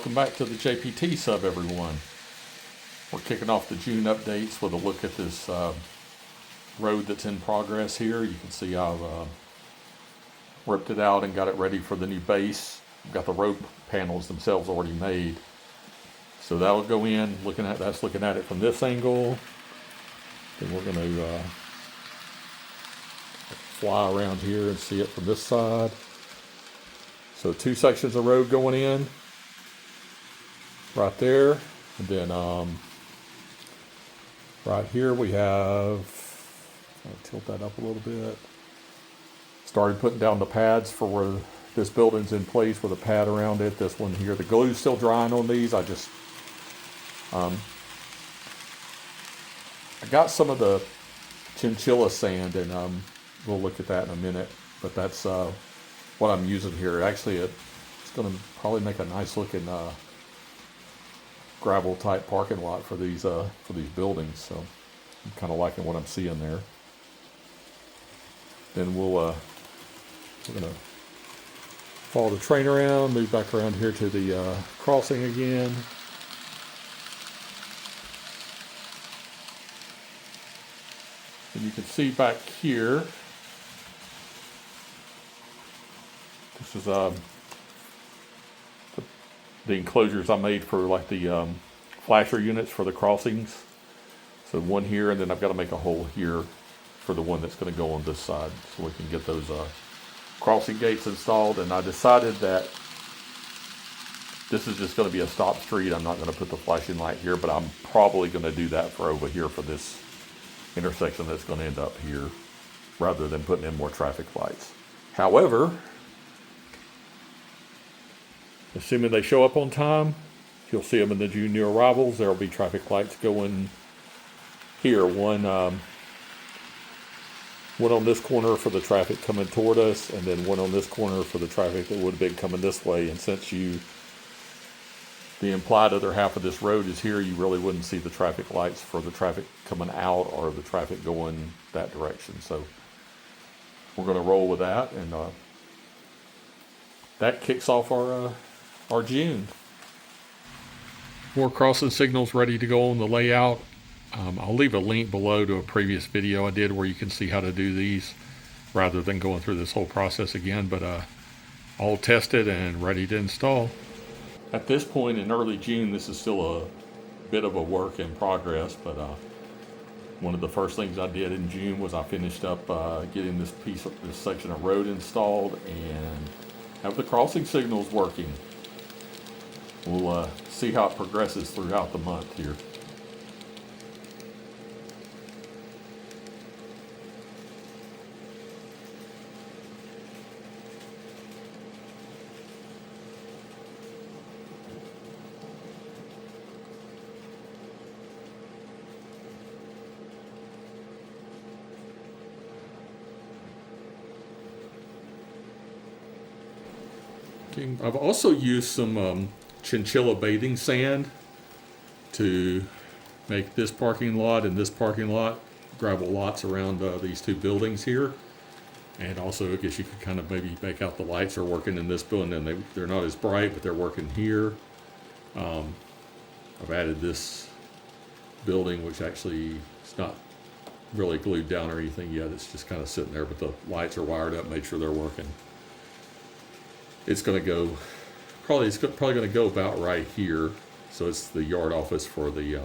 Welcome back to the JPT Sub, everyone. We're kicking off the June updates with a look at this road that's in progress here. You can see I've ripped it out and got it ready for the new base. I've got the road panels themselves already made. So that'll go in, looking at it from this angle. Then we're going to fly around here and see it from this side. So 2 sections of road going in right there, and then right here we have, I'll tilt that up a little bit, started putting down the pads for where this building's in place with a pad around it. This one here, the glue's still drying on these. I got some of the chinchilla sand, and we'll look at that in a minute, but that's what I'm using here. Actually, it's going to probably make a nice looking gravel type parking lot for these buildings. So I'm kind of liking what I'm seeing there. Then we're going to follow the train around, move back around here to the crossing again. And you can see back here, this is the enclosures I made for like the flasher units for the crossings. So one here, and then I've got to make a hole here for the one that's going to go on this side, so we can get those crossing gates installed. And I decided that this is just going to be a stop street. I'm not going to put the flashing light here, but I'm probably going to do that for over here for this intersection that's going to end up here, rather than putting in more traffic lights. However, assuming they show up on time, you'll see them in the June new arrivals. There will be traffic lights going here. One on this corner for the traffic coming toward us, and then one on this corner for the traffic that would have been coming this way. And since the implied other half of this road is here, you really wouldn't see the traffic lights for the traffic coming out or the traffic going that direction. So we're going to roll with that, and that kicks off our June. More crossing signals ready to go on the layout. I'll leave a link below to a previous video I did where you can see how to do these rather than going through this whole process again, but all tested and ready to install. At this point in early June, this is still a bit of a work in progress, but one of the first things I did in June was I finished up getting this section of road installed and have the crossing signals working. We'll see how it progresses throughout the month here. I've also used some chinchilla bathing sand to make this parking lot and this parking lot gravel lots around these 2 buildings here. And also, I guess you could kind of maybe make out the lights are working in this building, and they're not as bright, but they're working here. I've added this building, which actually is not really glued down or anything yet. It's just kind of sitting there, but the lights are wired up, make sure they're working. It's going to go, probably going to go about right here. So it's the yard office for the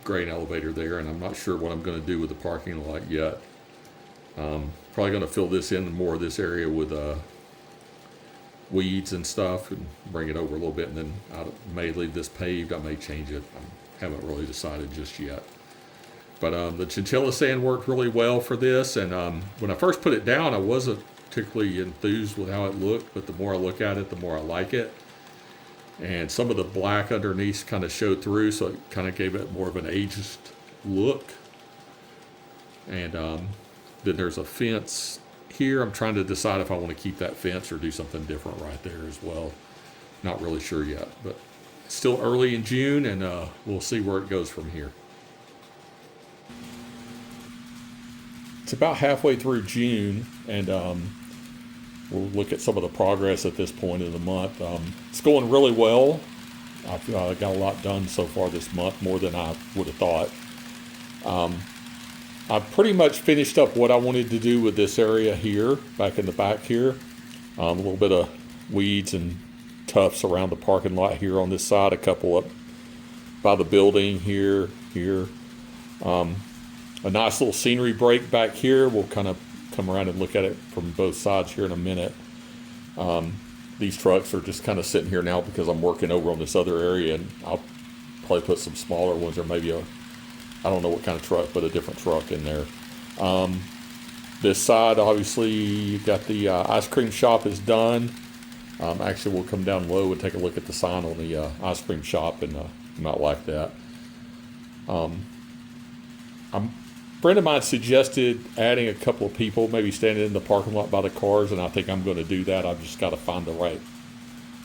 grain elevator there, and I'm not sure what I'm going to do with the parking lot yet. Probably going to fill this in more of this area with weeds and stuff, and bring it over a little bit, and then I may leave this paved. I may change it. I haven't really decided just yet. But the chinchilla sand worked really well for this, and when I first put it down, I wasn't particularly enthused with how it looked, but the more I look at it, the more I like it. And some of the black underneath kind of showed through, so it kind of gave it more of an aged look. And then there's a fence here. I'm trying to decide if I want to keep that fence or do something different right there as well. Not really sure yet, but it's still early in June, and we'll see where it goes from here. It's about halfway through June, and we'll look at some of the progress at this point in the month. It's going really well. I've got a lot done so far this month, more than I would have thought. I've pretty much finished up what I wanted to do with this area here, back in the back here. A little bit of weeds and tufts around the parking lot here on this side, a couple up by the building here. A nice little scenery break back here. We'll kind of come around and look at it from both sides here in a minute. These trucks are just kind of sitting here now because I'm working over on this other area, and I'll probably put some smaller ones, or maybe I don't know what kind of truck, but a different truck in there. This side, obviously, you've got the ice cream shop is done. Actually, we'll come down low and take a look at the sign on the ice cream shop, and you might like that. A friend of mine suggested adding a couple of people, maybe standing in the parking lot by the cars, and I think I'm going to do that. I've just got to find the right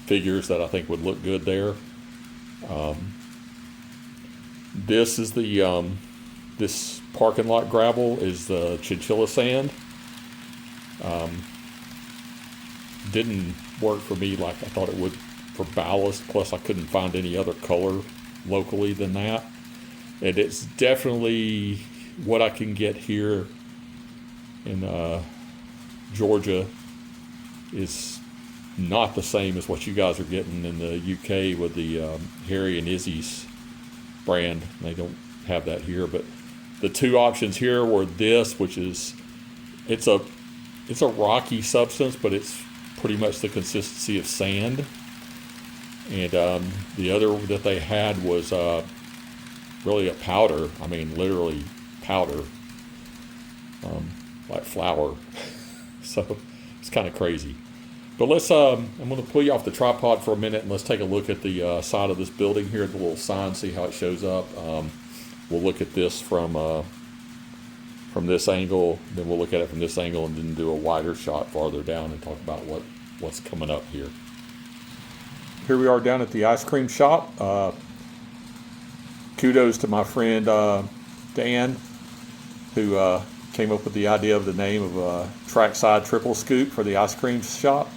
figures that I think would look good there. This is the this parking lot gravel is the chinchilla sand. Didn't work for me like I thought it would for ballast. Plus, I couldn't find any other color locally than that. And it's definitely what I can get here in Georgia is not the same as what you guys are getting in the UK with the Harry and Izzy's brand. They don't have that here, but the two options here were this, which is it's a rocky substance, but it's pretty much the consistency of sand. And the other that they had was really a powder. I mean, literally powder, like flour. So it's kind of crazy. But let's, I'm going to pull you off the tripod for a minute, and let's take a look at the side of this building here, the little sign, see how it shows up. We'll look at this from this angle, then we'll look at it from this angle, and then do a wider shot farther down and talk about what's coming up here. Here we are down at the ice cream shop. Kudos to my friend Dan, who came up with the idea of the name of Trackside Triple Scoop for the ice cream shop.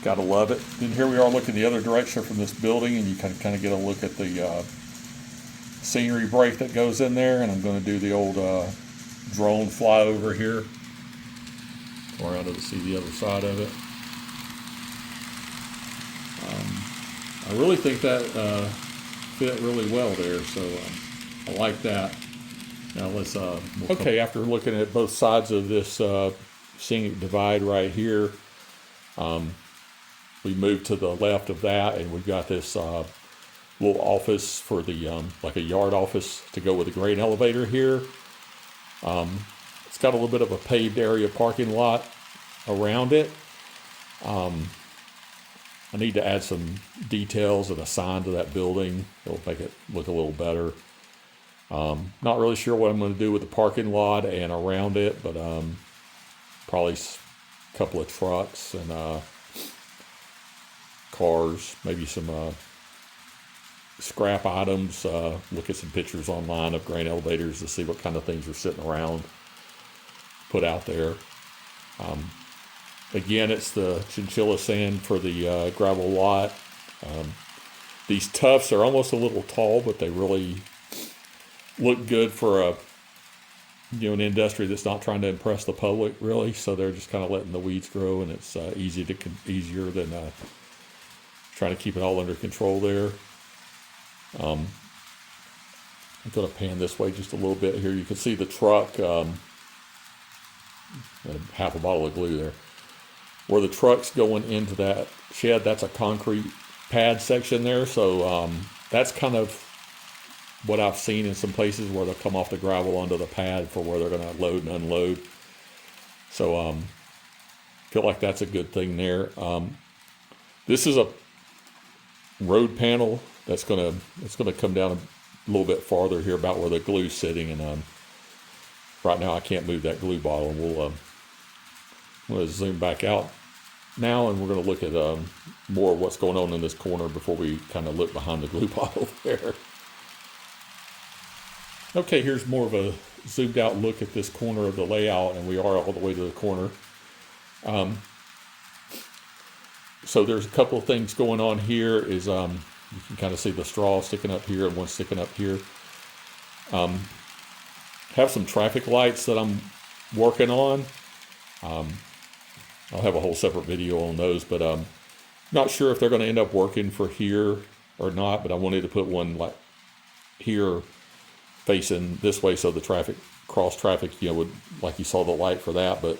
Gotta love it. And here we are looking the other direction from this building, and you can kind of get a look at the scenery break that goes in there. And I'm going to do the old drone flyover here, or out to see the other side of it. I really think that fit really well there, so I like that. Now let's okay, after looking at both sides of this scenic divide right here, we moved to the left of that, and we've got this little office for the like a yard office to go with the grain elevator here. It's got a little bit of a paved area parking lot around it. I need to add some details and a sign to that building. It'll make it look a little better. Not really sure what I'm going to do with the parking lot and around it, but probably a couple of trucks and cars, maybe some scrap items. Look at some pictures online of grain elevators to see what kind of things are sitting around, put out there. Again, it's the chinchilla sand for the gravel lot. These tufts are almost a little tall, but they really look good for an industry that's not trying to impress the public, really. So they're just kind of letting the weeds grow, and it's easier than trying to keep it all under control there. I'm going to pan this way just a little bit here. You can see the truck, half a bottle of glue there. Where the truck's going into that shed, that's a concrete pad section there. So that's kind of what I've seen in some places where they'll come off the gravel onto the pad for where they're going to load and unload. So feel like that's a good thing there. This is a road panel that's going to come down a little bit farther here about where the glue's sitting, and right now I can't move that glue bottle. And I'm going to zoom back out now, and we're going to look at more of what's going on in this corner before we kind of look behind the glue bottle there. Okay, here's more of a zoomed out look at this corner of the layout, and we are all the way to the corner. So there's a couple of things going on here. Is you can kind of see the straw sticking up here and one sticking up here. Have some traffic lights that I'm working on. I'll have a whole separate video on those, but not sure if they're going to end up working for here or not. But I wanted to put one like here facing this way, so the cross traffic, would, like you saw the light for that. But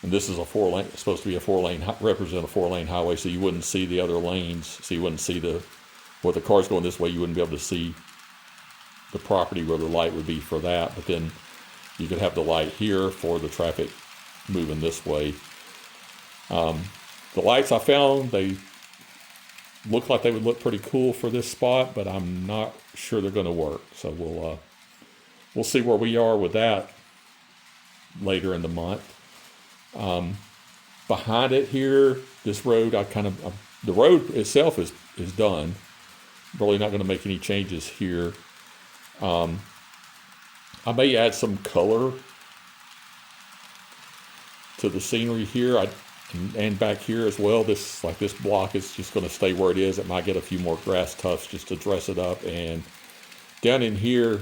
and this is a 4-lane, it's supposed to be a 4-lane, represent a 4-lane highway, so you wouldn't see the other lanes. So you wouldn't see where the car's going this way. You wouldn't be able to see the property where the light would be for that. But then you could have the light here for the traffic moving this way. The lights I found, they look like they would look pretty cool for this spot, but I'm not sure they're going to work. So we'll see where we are with that later in the month. Behind it here, this road, the road itself is done. Really not going to make any changes here. I may add some color to the scenery here, and back here as well. This block is just going to stay where it is. It might get a few more grass tufts just to dress it up. And down in here,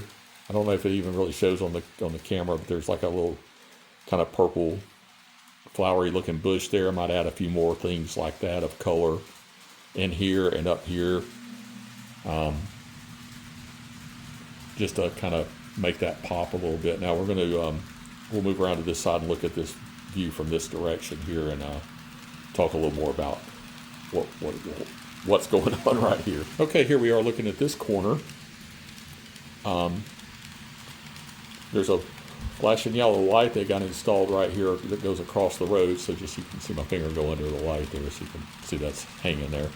I don't know if it even really shows on the camera, but there's like a little kind of purple, flowery looking bush there. I might add a few more things like that of color in here and up here, just to kind of make that pop a little bit. Now we're going to we'll move around to this side and look at this view from this direction here, and talk a little more about what's going on right here. Okay, here we are looking at this corner. There's a flashing yellow light they got installed right here that goes across the road, so just you can see my finger go under the light there, so you can see that's hanging there.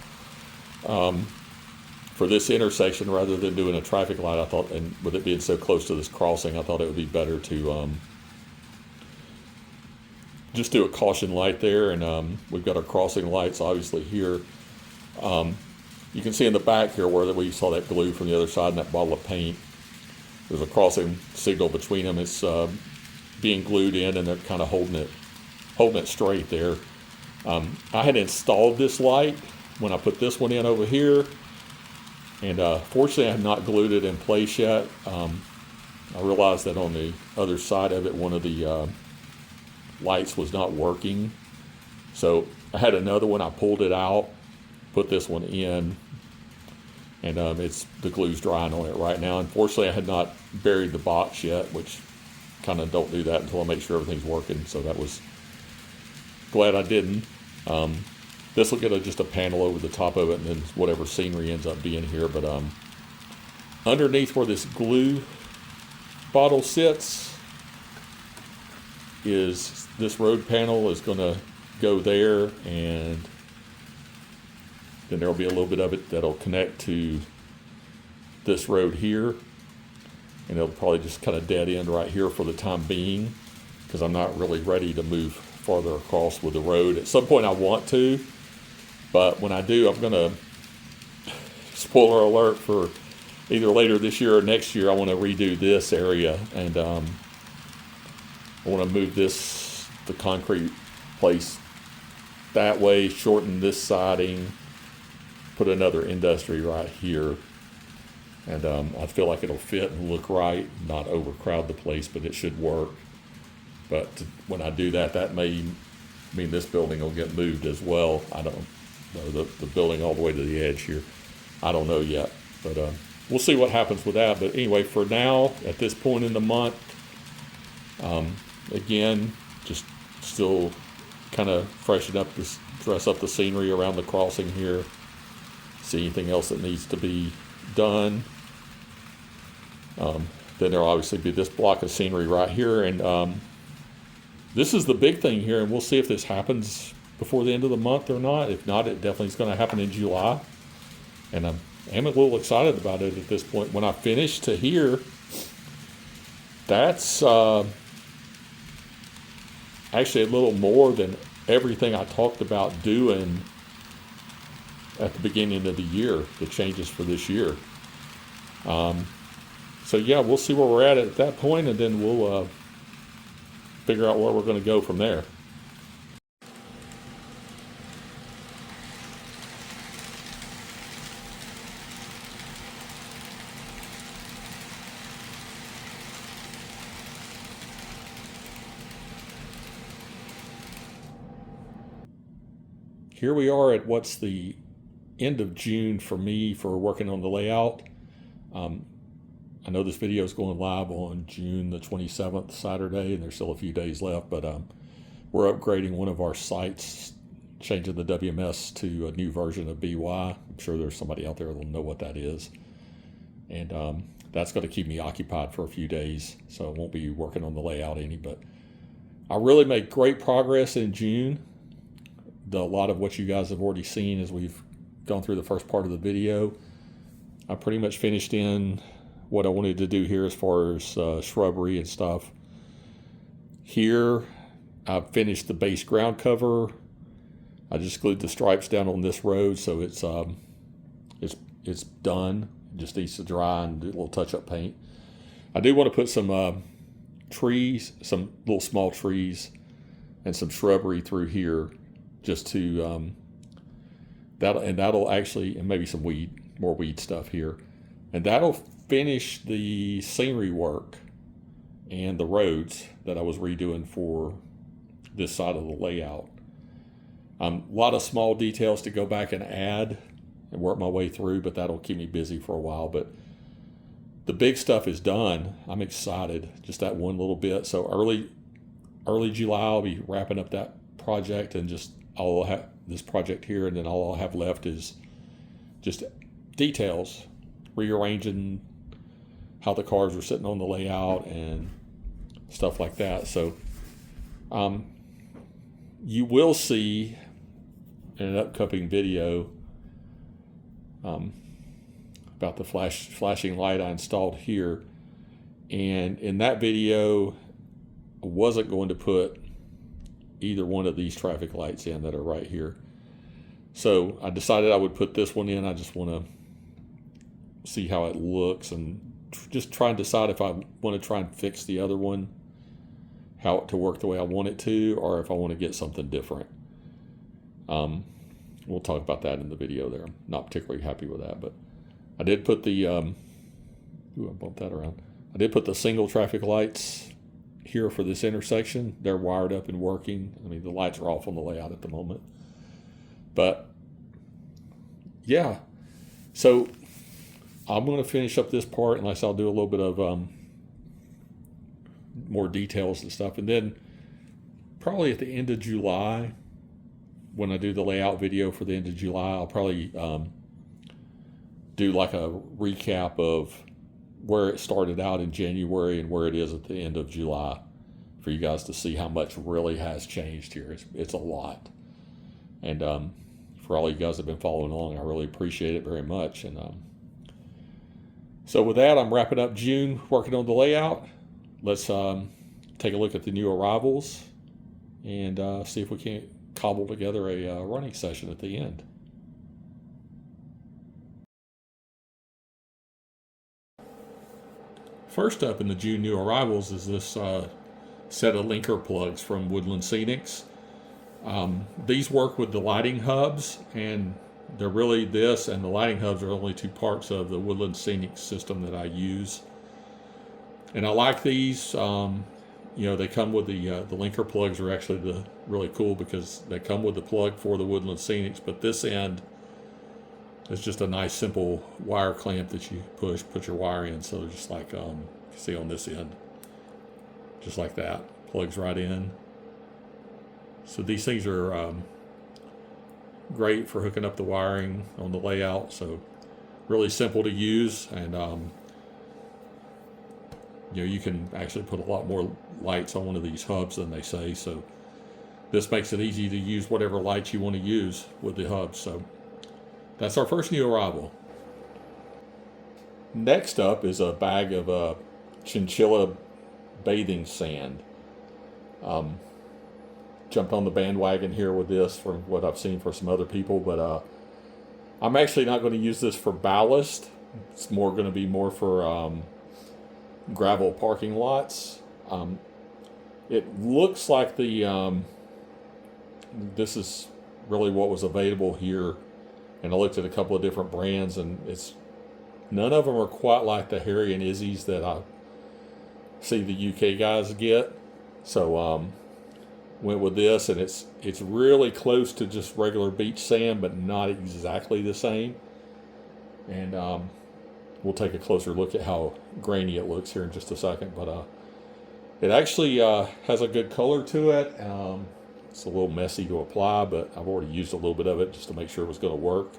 For this intersection, rather than doing a traffic light, I thought, and with it being so close to this crossing, I thought it would be better to just do a caution light there. And we've got our crossing lights obviously here. You can see in the back here where we saw that glue from the other side and that bottle of paint. There's a crossing signal between them. It's being glued in, and they're kind of holding it straight there. I had installed this light when I put this one in over here, and fortunately I had not glued it in place yet. I realized that on the other side of it, one of the lights was not working, so I had another one. I pulled it out, put this one in, and the glue's drying on it right now. Unfortunately, I had not buried the box yet, which kind of don't do that until I make sure everything's working. So that was glad I didn't. This will get just a panel over the top of it, and then whatever scenery ends up being here. But underneath where this glue bottle sits is this road panel is going to go there, and then there'll be a little bit of it that'll connect to this road here, and it'll probably just kind of dead end right here for the time being, because I'm not really ready to move farther across with the road. At some point I want to, but when I do, I'm going to, spoiler alert, for either later this year or next year, I want to redo this area, and I want to move the concrete place that way, shorten this siding, put another industry right here, and I feel like it'll fit and look right, not overcrowd the place, but it should work. But when I do that, that may mean this building will get moved as well. I don't know, the building all the way to the edge here, I don't know yet, but we'll see what happens with that. But anyway, for now, at this point in the month, again, just still kind of freshen up this, dress up the scenery around the crossing here, see anything else that needs to be done. Then there'll obviously be this block of scenery right here, and this is the big thing here, and we'll see if this happens before the end of the month or not. If not, it definitely is going to happen in July, and I'm a little excited about it at this point. When I finish to here, that's actually a little more than everything I talked about doing at the beginning of the year, the changes for this year. So yeah, we'll see where we're at that point, and then we'll figure out where we're going to go from there. here we are at what's the end of June for me for working on the layout. I know this video is going live on June the 27th, Saturday, and there's still a few days left, but we're upgrading one of our sites, changing the WMS to a new version of BY. I'm sure there's somebody out there that'll know what that is. And that's going to keep me occupied for a few days, so I won't be working on the layout any, but I really made great progress in June. A lot of what you guys have already seen as we've gone through the first part of the video. I pretty much finished in what I wanted to do here as far as shrubbery and stuff. Here, I've finished the base ground cover. I just glued the stripes down on this road, so it's done. It just needs to dry and do a little touch-up paint. I do want to put some trees, some little small trees, and some shrubbery through here, just to that'll actually, and maybe some more weed stuff here, and that'll finish the scenery work and the roads that I was redoing for this side of the layout. A lot of small details to go back and add and work my way through, but that'll keep me busy for a while. But the big stuff is done. I'm excited. Just that one little bit. So early July, I'll be wrapping up that project, and just I'll have this project here, and then all I'll have left is just details, rearranging how the cars are sitting on the layout and stuff like that. So you will see in an upcoming video about the flashing light I installed here. And in that video, I wasn't going to put either one of these traffic lights in that are right here. So I decided I would put this one in. I just want to see how it looks and just try and decide if I want to try and fix the other one, how it to work the way I want it to, or if I want to get something different. We'll talk about that in the video there. I'm not particularly happy with that, but I did put the, I bumped that around. I did put the single traffic lights here for this intersection. They're wired up and working. I mean, the lights are off on the layout at the moment. But, yeah. So, I'm going to finish up this part, unless I'll do a little bit of more details and stuff. And then, probably at the end of July, when I do the layout video for the end of July, I'll probably do like a recap of where it started out in January and where it is at the end of July, for you guys to see how much really has changed here. It's a lot. And for all you guys that have been following along, I really appreciate it very much. And so with that, I'm wrapping up June working on the layout. Let's take a look at the new arrivals and see if we can't cobble together a running session at the end. First up in the June new arrivals is this set of linker plugs from Woodland Scenics. These work with the lighting hubs, and they're really this and the lighting hubs are only two parts of the Woodland Scenics system that I use. And I like these. They come with the linker plugs are actually really cool because they come with the plug for the Woodland Scenics, but this end is just a nice simple wire clamp that you put your wire in. So just like you can see on this end, just like that, plugs right in. So these things are great for hooking up the wiring on the layout. So really simple to use, and you can actually put a lot more lights on one of these hubs than they say. So this makes it easy to use whatever lights you want to use with the hubs. So that's our first new arrival. Next up is a bag of chinchilla bathing sand. Jumped on the bandwagon here with this from what I've seen for some other people, but I'm actually not going to use this for ballast. It's going to be more for gravel parking lots. It looks like this is really what was available here, and I looked at a couple of different brands, and none of them are quite like the Harry and Izzy's that I see the UK guys get. So went with this, and it's really close to just regular beach sand, but not exactly the same. And we'll take a closer look at how grainy it looks here in just a second. But it actually has a good color to it. It's a little messy to apply, but I've already used a little bit of it just to make sure it was going to work.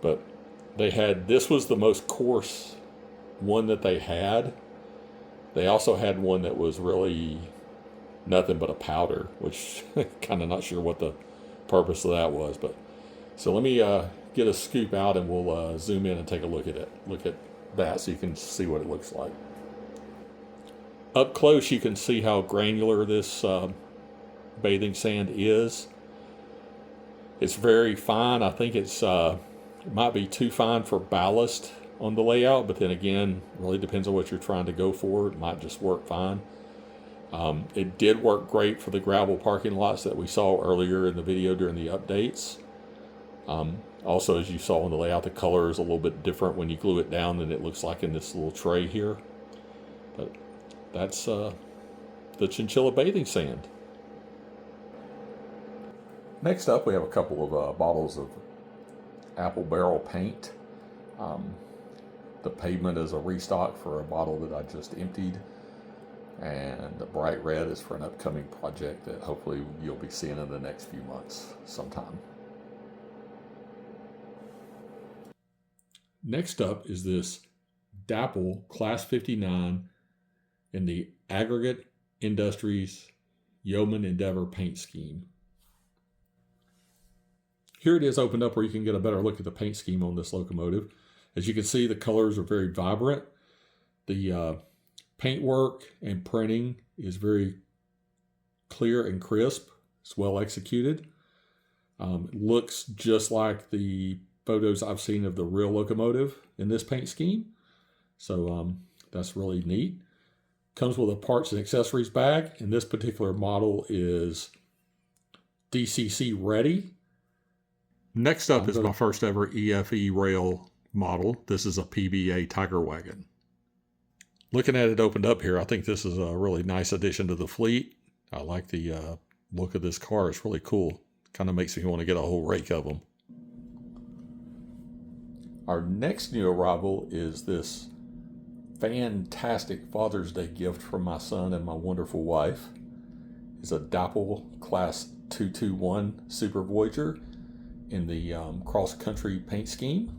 But this was the most coarse one that they had. They also had one that was really nothing but a powder, which kind of not sure what the purpose of that was. But so let me get a scoop out, and we'll zoom in and take a look at it. Look at that so you can see what it looks like. Up close, you can see how granular this bathing sand is. It's very fine. I think it might be too fine for ballast on the layout, but then again, it really depends on what you're trying to go for. It might just work fine. It did work great for the gravel parking lots that we saw earlier in the video during the updates. Also, as you saw in the layout, the color is a little bit different when you glue it down than it looks like in this little tray here. But that's the chinchilla bathing sand. Next up, we have a couple of bottles of apple barrel paint. The pavement is a restock for a bottle that I just emptied. And the bright red is for an upcoming project that hopefully you'll be seeing in the next few months sometime. Next up is this Dapol Class 59 in the Aggregate Industries Yeoman Endeavor paint scheme. Here it is opened up where you can get a better look at the paint scheme on this locomotive. As you can see, the colors are very vibrant. The paintwork and printing is very clear and crisp. It's well executed. It looks just like the photos I've seen of the real locomotive in this paint scheme. So that's really neat. Comes with a parts and accessories bag, and this particular model is DCC ready. Next up is my first ever EFE rail model. This is a PBA Tiger Wagon. Looking at it opened up here, I think this is a really nice addition to the fleet. I like the look of this car. It's really cool. Kind of makes me want to get a whole rake of them. Our next new arrival is this fantastic Father's Day gift from my son and my wonderful wife. It's a Dapol Class 221 Super Voyager in the cross-country paint scheme.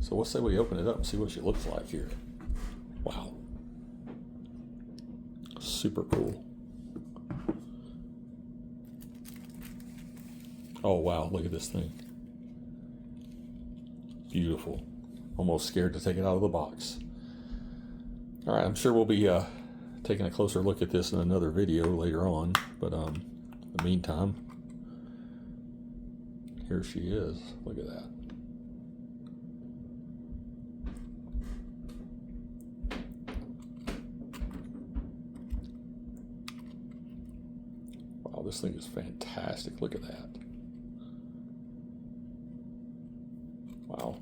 So let's say we open it up and see what she looks like here. Wow. Super cool. Oh wow, look at this thing. Beautiful. Almost scared to take it out of the box. All right, I'm sure we'll be taking a closer look at this in another video later on, but in the meantime, here she is. Look at that. Wow, this thing is fantastic. Look at that. Wow.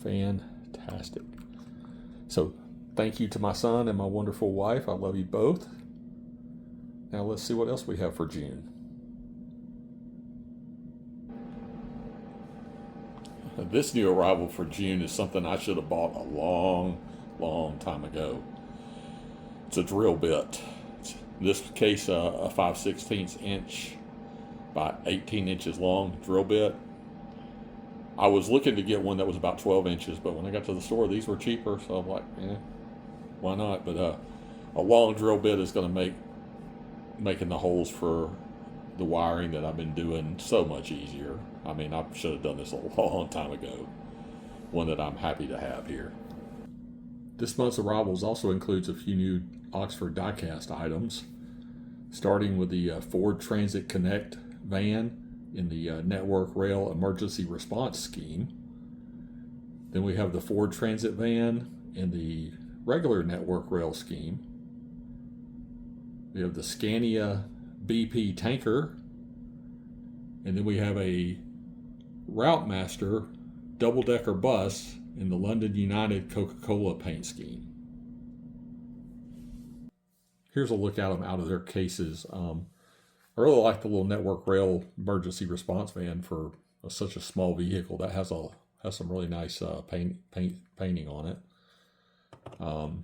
Fantastic. So, thank you to my son and my wonderful wife. I love you both. Now let's see what else we have for June. This new arrival for June is something I should have bought a long time ago. It's a drill bit. In this case, a 5/16 inch by 18 inches long drill bit. I was looking to get one that was about 12 inches, but when I got to the store, these were cheaper, so I'm like, why not? But a long drill bit is going to making the holes for the wiring that I've been doing so much easier. I mean, I should have done this a long time ago. One that I'm happy to have here. This month's arrivals also includes a few new Oxford diecast items, starting with the Ford Transit Connect van in the Network Rail Emergency Response Scheme. Then we have the Ford Transit van in the regular Network Rail scheme. We have the Scania BP tanker, and then we have a Route Master double-decker bus in the London United Coca-Cola paint scheme. here's a look at them out of their cases. I really like the little network rail emergency response van for such a small vehicle. That has some really nice painting on it. The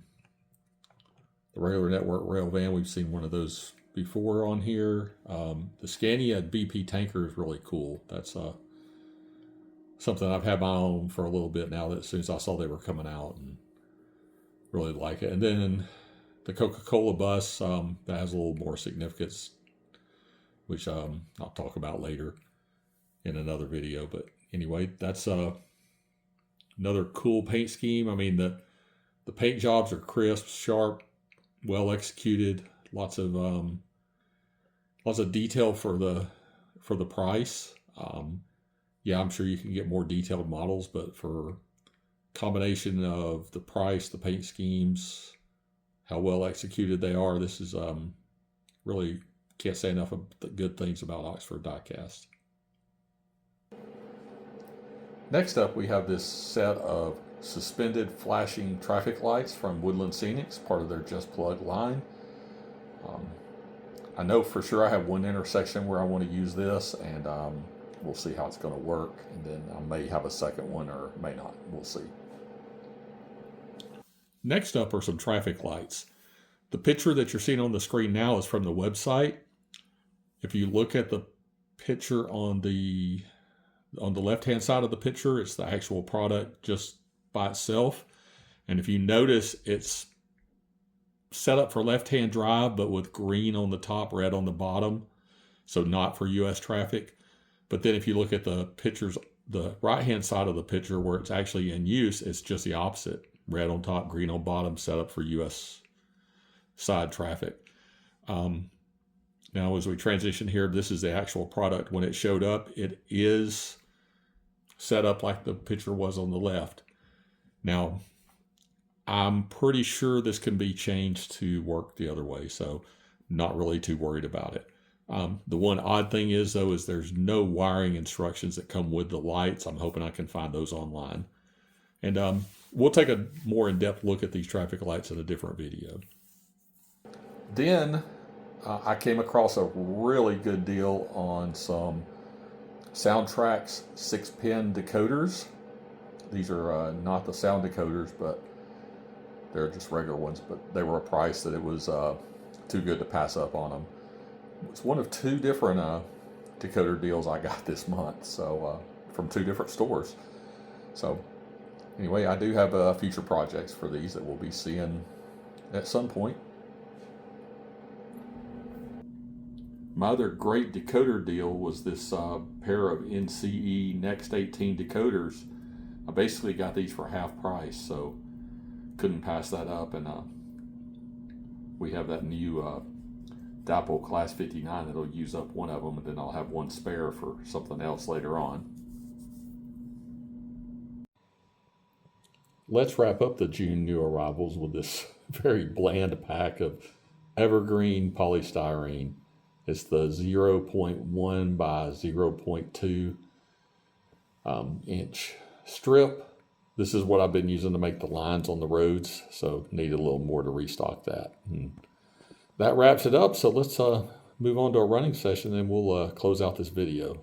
regular network rail van, we've seen one of those before on here. The Scania BP tanker is really cool. That's something I've had my own for a little bit now, that as soon as I saw they were coming out, and really like it. And then the Coca-Cola bus, that has a little more significance, which I'll talk about later in another video. But anyway, that's another cool paint scheme. I mean, the paint jobs are crisp, sharp, well executed. Lots of detail for the price. Yeah, I'm sure you can get more detailed models, but for combination of the price, the paint schemes, how well executed they are, this is really, can't say enough of the good things about Oxford Diecast. Next up, we have this set of suspended flashing traffic lights from Woodland Scenics, part of their Just Plug line. I know for sure I have one intersection where I want to use this, and we'll see how it's going to work. And then I may have a second one, or may not. We'll see. Next up are some traffic lights. The picture that you're seeing on the screen now is from the website. If you look at the picture on the left-hand side of the picture, it's the actual product just by itself. And if you notice, it's set up for left-hand drive, but with green on the top, red on the bottom. So not for US traffic. But then if you look at the pictures, the right-hand side of the picture where it's actually in use, it's just the opposite. Red on top, green on bottom, set up for US side traffic. Now, as we transition here, this is the actual product. When it showed up, it is set up like the picture was on the left. Now, I'm pretty sure this can be changed to work the other way, so not really too worried about it. The one odd thing is, though, is there's no wiring instructions that come with the lights. I'm hoping I can find those online. And we'll take a more in-depth look at these traffic lights in a different video. Then I came across a really good deal on some Soundtrax 6-pin decoders. These are not the sound decoders, but they're just regular ones, but they were a price that it was too good to pass up on them. It's one of two different decoder deals I got this month, so from two different stores. So anyway, I do have future projects for these that we'll be seeing at some point. My other great decoder deal was this pair of NCE Next 18 decoders. I basically got these for half price, so couldn't pass that up. And we have that new Dapol Class 59 that'll use up one of them, and then I'll have one spare for something else later on. Let's wrap up the June new arrivals with this very bland pack of evergreen polystyrene. It's the 0.1 by 0.2 inch strip. This is what I've been using to make the lines on the roads, so needed a little more to restock that. And that wraps it up, so let's move on to a running session, and we'll close out this video.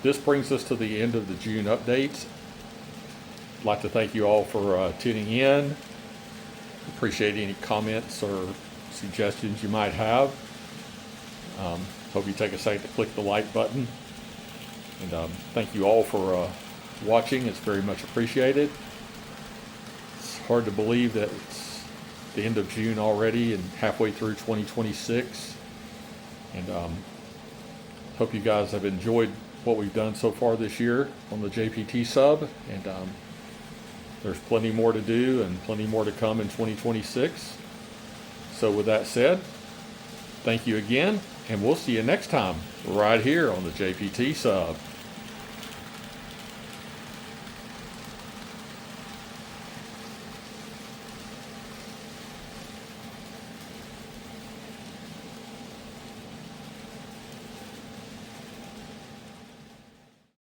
this brings us to the end of the June updates. I'd like to thank you all for tuning in. Appreciate any comments or suggestions you might have. Hope you take a second to click the like button. And thank you all for watching. It's very much appreciated. It's hard to believe that it's the end of June already and halfway through 2026. And hope you guys have enjoyed what we've done so far this year on the JPT Sub. And there's plenty more to do and plenty more to come in 2026. So with that said, thank you again, and we'll see you next time right here on the JPT Sub.